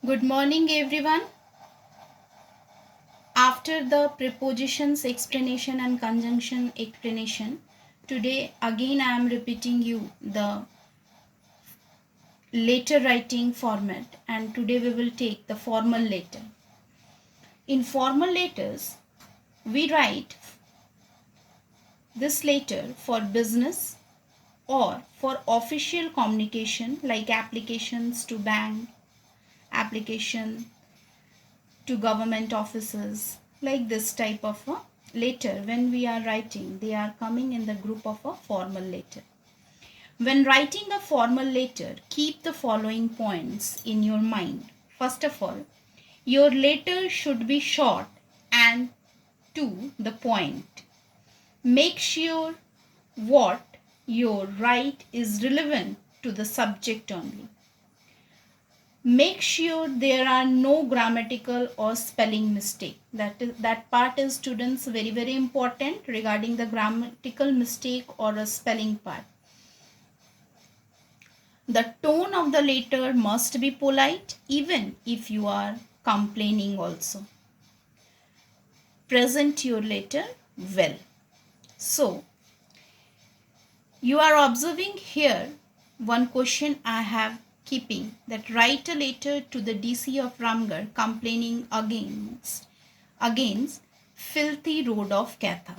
Good morning, everyone. After the prepositions explanation and conjunction explanation, today again I am repeating you the letter writing format, and today we will take the formal letter. In formal letters, we write this letter for business or for official communication like applications to bank, application to government offices, like this type of a letter. When we are writing, they are coming in the group of a formal letter. When writing a formal letter, keep the following points in your mind. First of all, your letter should be short and to the point. Make sure what you write is relevant to the subject only. Make sure there are no grammatical or spelling mistake. That part is, students, very important regarding the grammatical mistake or a spelling part. The tone of the letter must be polite even if you are complaining also. Present your letter well. So, you are observing here one question I have keeping, that write a letter to the DC of Ramgarh complaining against filthy road of Katha.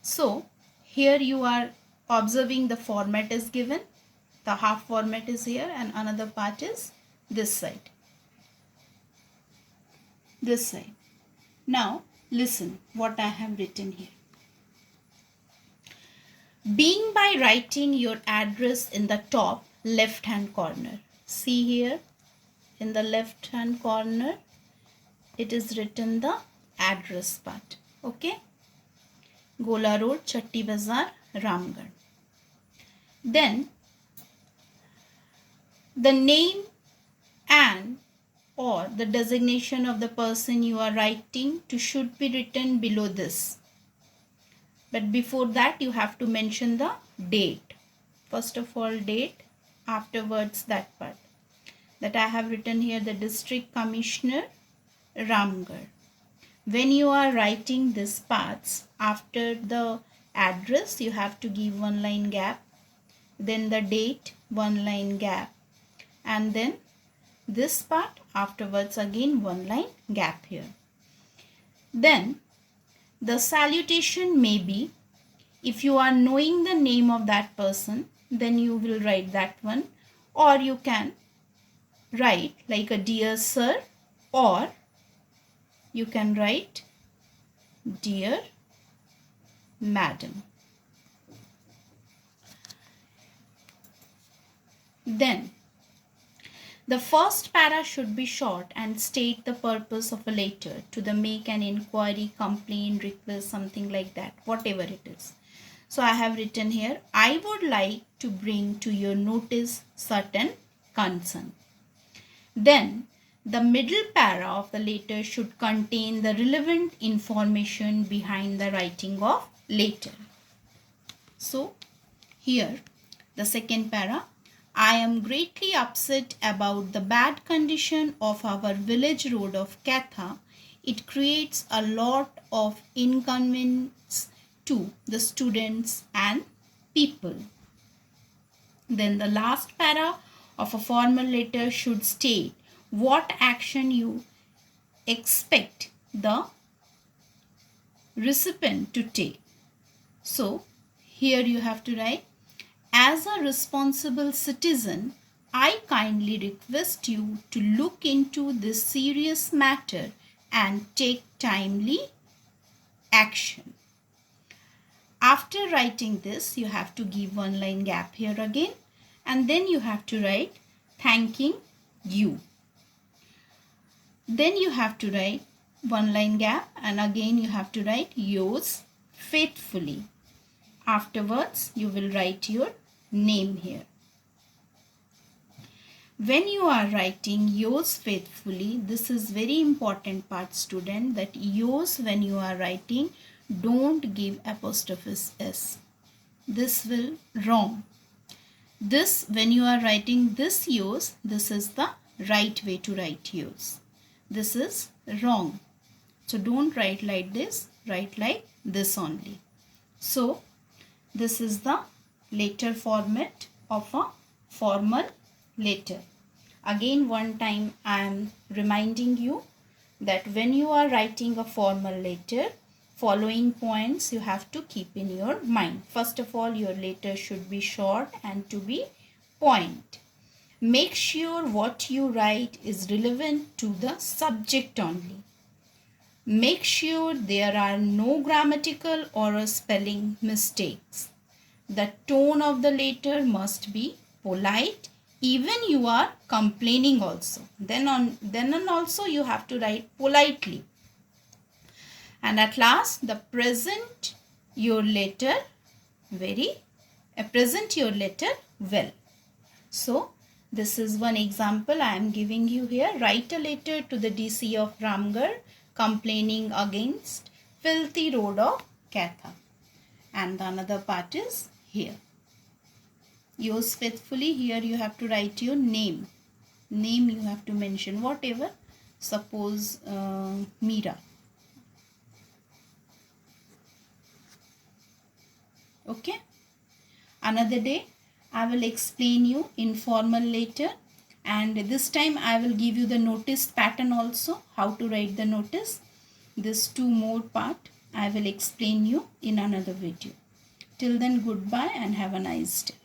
So here you are observing the format is given. The half format is here and another part is this side. This side. Now listen what I have written here. Begin by writing your address in the top left hand corner. See here in the left hand corner it is written the address part. Okay, Gola Road, Chatti Bazar, Ramgarh. Then the name and or the designation of the person you are writing to should be written below this. But before that you have to mention the date. First of all date, afterwards that part. That I have written here, the District Commissioner, Ramgarh. When you are writing these parts, after the address you have to give one line gap, then the date, one line gap, and then this part, afterwards again one line gap here. Then the salutation may be, if you are knowing the name of that person, then you will write that one, or you can write like a dear sir, or you can write dear madam. Then the first para should be short and state the purpose of a letter to the make an inquiry, complaint, request, something like that, whatever it is. So I have written here, I would like to bring to your notice certain concern. Then the middle para of the letter should contain the relevant information behind the writing of letter. So here the second para, I am greatly upset about the bad condition of our village road of Katha. It creates a lot of inconvenience to the students and people. Then the last para of a formal letter should state what action you expect the recipient to take. So here you have to write, as a responsible citizen, I kindly request you to look into this serious matter and take timely action. After writing this, you have to give one line gap here again, and then you have to write thanking you. Then you have to write one line gap, and again you have to write yours faithfully. Afterwards, you will write your name here. When you are writing yours faithfully, this is very important part, student, that yours, when you are writing, don't give apostrophe s. This will wrong. This, when you are writing this yours, this is the right way to write yours. This is wrong. So don't write like this, write like this only. So this is the letter format of a formal letter. Again, one time I am reminding you that when you are writing a formal letter, following points you have to keep in your mind. First of all, your letter should be short and to be point. Make sure what you write is relevant to the subject only. Make sure there are no grammatical or spelling mistakes. The tone of the letter must be polite. Even you are complaining also. Then also you have to write politely. And at last, the present your letter well. So this is one example I am giving you here. Write a letter to the DC of Ramgarh complaining against filthy road of Katha. And the another part is here. Yours faithfully. Here you have to write your name. Name you have to mention whatever. Suppose Meera. Okay. Another day I will explain you informal letter, and this time I will give you the notice pattern also, how to write the notice. This 2 more part I will explain you in another video. Till then, goodbye and have a nice day.